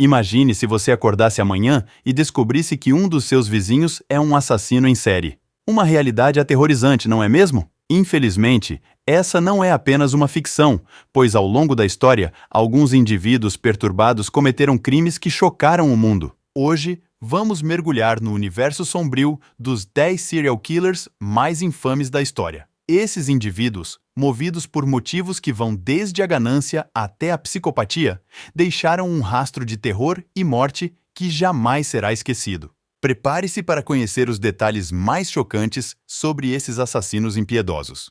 Imagine se você acordasse amanhã e descobrisse que um dos seus vizinhos é um assassino em série. Uma realidade aterrorizante, não é mesmo? Infelizmente, essa não é apenas uma ficção, pois ao longo da história, alguns indivíduos perturbados cometeram crimes que chocaram o mundo. Hoje, vamos mergulhar no universo sombrio dos 10 serial killers mais infames da história. Esses indivíduos, movidos por motivos que vão desde a ganância até a psicopatia, deixaram um rastro de terror e morte que jamais será esquecido. Prepare-se para conhecer os detalhes mais chocantes sobre esses assassinos impiedosos.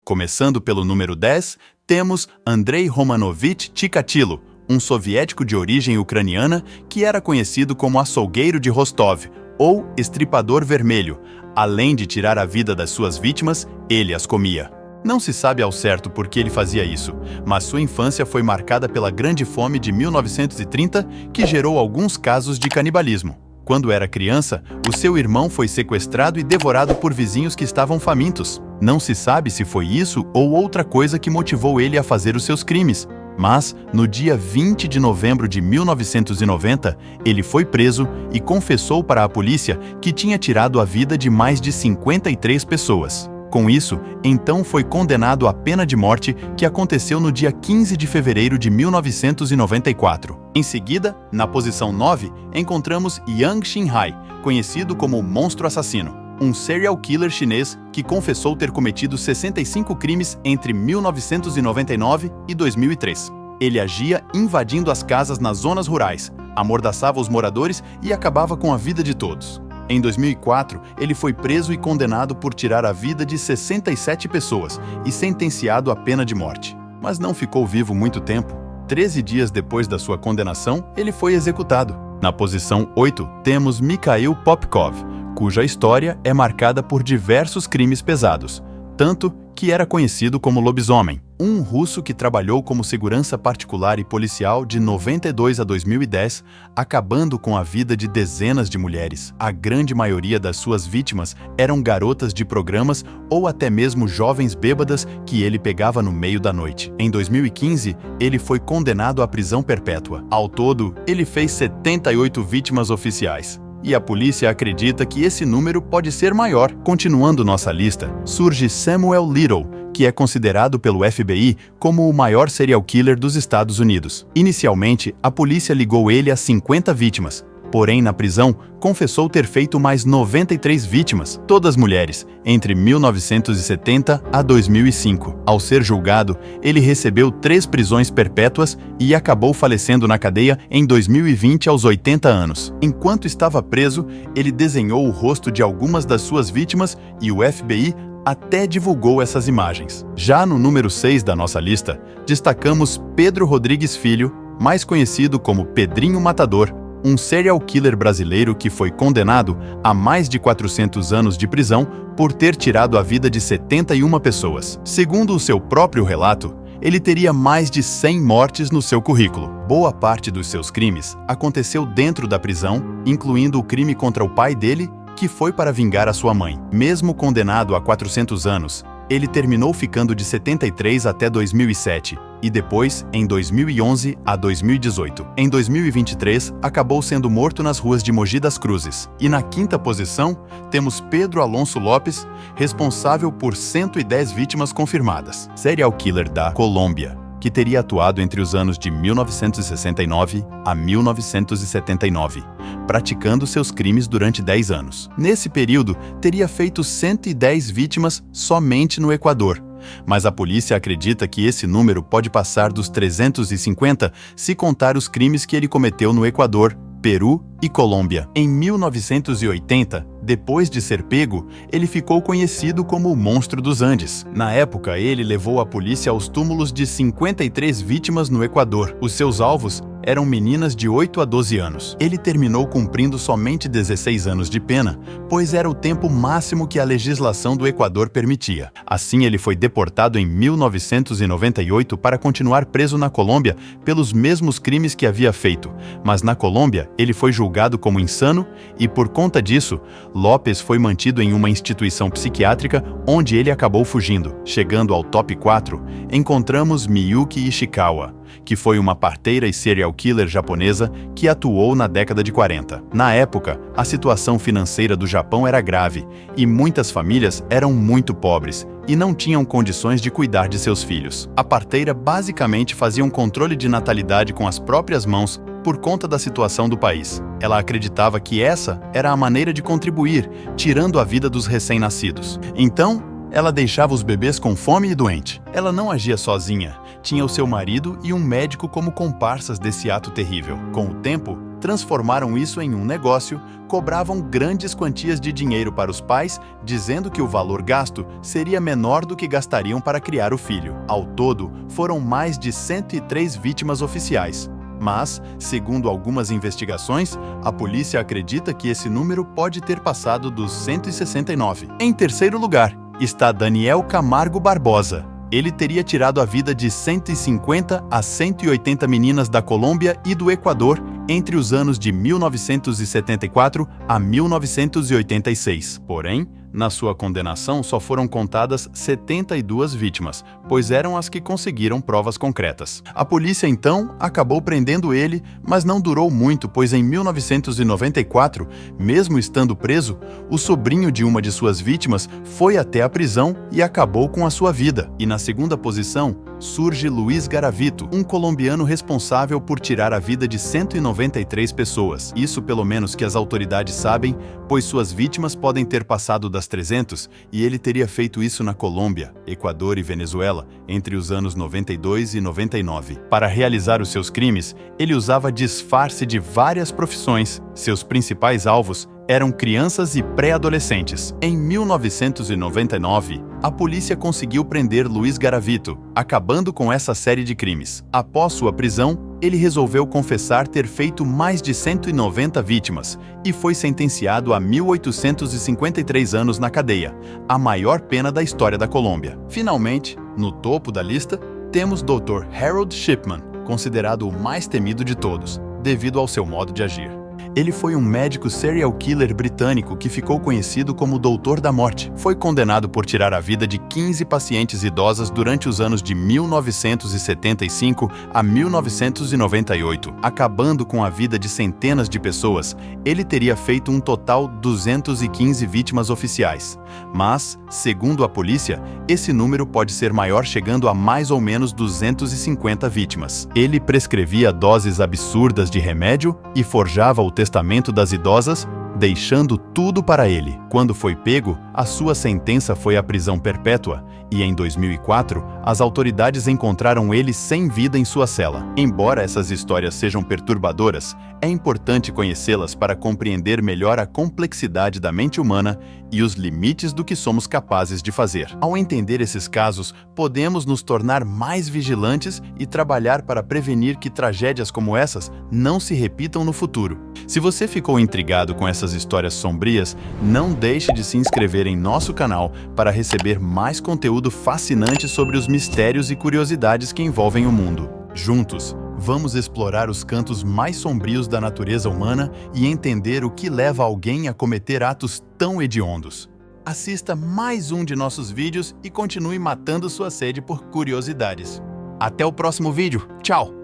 Começando pelo número 10, temos Andrei Romanovich Chikatilo, um soviético de origem ucraniana que era conhecido como açougueiro de Rostov, ou estripador vermelho. Além de tirar a vida das suas vítimas, ele as comia. Não se sabe ao certo por que ele fazia isso, mas sua infância foi marcada pela Grande Fome de 1930, que gerou alguns casos de canibalismo. Quando era criança, o seu irmão foi sequestrado e devorado por vizinhos que estavam famintos. Não se sabe se foi isso ou outra coisa que motivou ele a fazer os seus crimes. Mas, no dia 20 de novembro de 1990, ele foi preso e confessou para a polícia que tinha tirado a vida de mais de 53 pessoas. Com isso, então foi condenado à pena de morte, que aconteceu no dia 15 de fevereiro de 1994. Em seguida, na posição 9, encontramos Yang Xinhai, conhecido como o Monstro Assassino, um serial killer chinês que confessou ter cometido 65 crimes entre 1999 e 2003. Ele agia invadindo as casas nas zonas rurais, amordaçava os moradores e acabava com a vida de todos. Em 2004, ele foi preso e condenado por tirar a vida de 67 pessoas e sentenciado à pena de morte. Mas não ficou vivo muito tempo. 13 dias depois da sua condenação, ele foi executado. Na posição 8, temos Mikhail Popkov, cuja história é marcada por diversos crimes pesados, tanto que era conhecido como lobisomem. Um russo que trabalhou como segurança particular e policial de 92 a 2010, acabando com a vida de dezenas de mulheres. A grande maioria das suas vítimas eram garotas de programas ou até mesmo jovens bêbadas que ele pegava no meio da noite. Em 2015, ele foi condenado à prisão perpétua. Ao todo, ele fez 78 vítimas oficiais. E a polícia acredita que esse número pode ser maior. Continuando nossa lista, surge Samuel Little, que é considerado pelo FBI como o maior serial killer dos Estados Unidos. Inicialmente, a polícia ligou ele a 50 vítimas. Porém, na prisão, confessou ter feito mais 93 vítimas, todas mulheres, entre 1970 a 2005. Ao ser julgado, ele recebeu 3 prisões perpétuas e acabou falecendo na cadeia em 2020 aos 80 anos. Enquanto estava preso, ele desenhou o rosto de algumas das suas vítimas e o FBI até divulgou essas imagens. Já no número 6 da nossa lista, destacamos Pedro Rodrigues Filho, mais conhecido como Pedrinho Matador, um serial killer brasileiro que foi condenado a mais de 400 anos de prisão por ter tirado a vida de 71 pessoas. Segundo o seu próprio relato, ele teria mais de 100 mortes no seu currículo. Boa parte dos seus crimes aconteceu dentro da prisão, incluindo o crime contra o pai dele, que foi para vingar a sua mãe. Mesmo condenado a 400 anos, ele terminou ficando de 73 até 2007 e depois, em 2011 a 2018. Em 2023, acabou sendo morto nas ruas de Mogi das Cruzes. E na quinta posição, temos Pedro Alonso Lopes, responsável por 110 vítimas confirmadas. Serial killer da Colômbia, que teria atuado entre os anos de 1969 a 1979, praticando seus crimes durante 10 anos. Nesse período, teria feito 110 vítimas somente no Equador, mas a polícia acredita que esse número pode passar dos 350 se contar os crimes que ele cometeu no Equador, Peru e Colômbia. Em 1980, depois de ser pego, ele ficou conhecido como o Monstro dos Andes. Na época, ele levou a polícia aos túmulos de 53 vítimas no Equador. Os seus alvos eram meninas de 8 a 12 anos. Ele terminou cumprindo somente 16 anos de pena, pois era o tempo máximo que a legislação do Equador permitia. Assim, ele foi deportado em 1998 para continuar preso na Colômbia pelos mesmos crimes que havia feito, mas na Colômbia ele foi julgado como insano e, por conta disso, López foi mantido em uma instituição psiquiátrica onde ele acabou fugindo. Chegando ao top 4, encontramos Miyuki Ishikawa, que foi uma parteira e serial killer japonesa que atuou na década de 40. Na época, a situação financeira do Japão era grave e muitas famílias eram muito pobres e não tinham condições de cuidar de seus filhos. A parteira basicamente fazia um controle de natalidade com as próprias mãos por conta da situação do país. Ela acreditava que essa era a maneira de contribuir, tirando a vida dos recém-nascidos. Então, ela deixava os bebês com fome e doente. Ela não agia sozinha, tinha o seu marido e um médico como comparsas desse ato terrível. Com o tempo, transformaram isso em um negócio, cobravam grandes quantias de dinheiro para os pais, dizendo que o valor gasto seria menor do que gastariam para criar o filho. Ao todo, foram mais de 103 vítimas oficiais. Mas, segundo algumas investigações, a polícia acredita que esse número pode ter passado dos 169. Em terceiro lugar, está Daniel Camargo Barbosa. Ele teria tirado a vida de 150 a 180 meninas da Colômbia e do Equador entre os anos de 1974 a 1986. Porém, na sua condenação só foram contadas 72 vítimas, pois eram as que conseguiram provas concretas. A polícia então acabou prendendo ele, mas não durou muito, pois em 1994, mesmo estando preso, o sobrinho de uma de suas vítimas foi até a prisão e acabou com a sua vida. E na segunda posição surge Luiz Garavito, um colombiano responsável por tirar a vida de 193 pessoas. Isso pelo menos que as autoridades sabem, pois suas vítimas podem ter passado das 300 e ele teria feito isso na Colômbia, Equador e Venezuela entre os anos 92 e 99. Para realizar os seus crimes, ele usava disfarce de várias profissões. Seus principais alvos eram crianças e pré-adolescentes. Em 1999, a polícia conseguiu prender Luiz Garavito, acabando com essa série de crimes. Após sua prisão, ele resolveu confessar ter feito mais de 190 vítimas e foi sentenciado a 1.853 anos na cadeia, a maior pena da história da Colômbia. Finalmente, no topo da lista, temos Dr. Harold Shipman, considerado o mais temido de todos, devido ao seu modo de agir. Ele foi um médico serial killer britânico que ficou conhecido como Doutor da Morte. Foi condenado por tirar a vida de 15 pacientes idosas durante os anos de 1975 a 1998, acabando com a vida de centenas de pessoas. Ele teria feito um total 215 vítimas oficiais. Mas, segundo a polícia, esse número pode ser maior, chegando a mais ou menos 250 vítimas. Ele prescrevia doses absurdas de remédio e forjava o testamento das idosas, deixando tudo para ele. Quando foi pego, a sua sentença foi a prisão perpétua e, em 2004, as autoridades encontraram ele sem vida em sua cela. Embora essas histórias sejam perturbadoras, é importante conhecê-las para compreender melhor a complexidade da mente humana e os limites do que somos capazes de fazer. Ao entender esses casos, podemos nos tornar mais vigilantes e trabalhar para prevenir que tragédias como essas não se repitam no futuro. Se você ficou intrigado com essas histórias sombrias, não deixe de se inscrever em nosso canal para receber mais conteúdo fascinante sobre os mistérios e curiosidades que envolvem o mundo. Juntos, vamos explorar os cantos mais sombrios da natureza humana e entender o que leva alguém a cometer atos tão hediondos. Assista mais um de nossos vídeos e continue matando sua sede por curiosidades. Até o próximo vídeo. Tchau!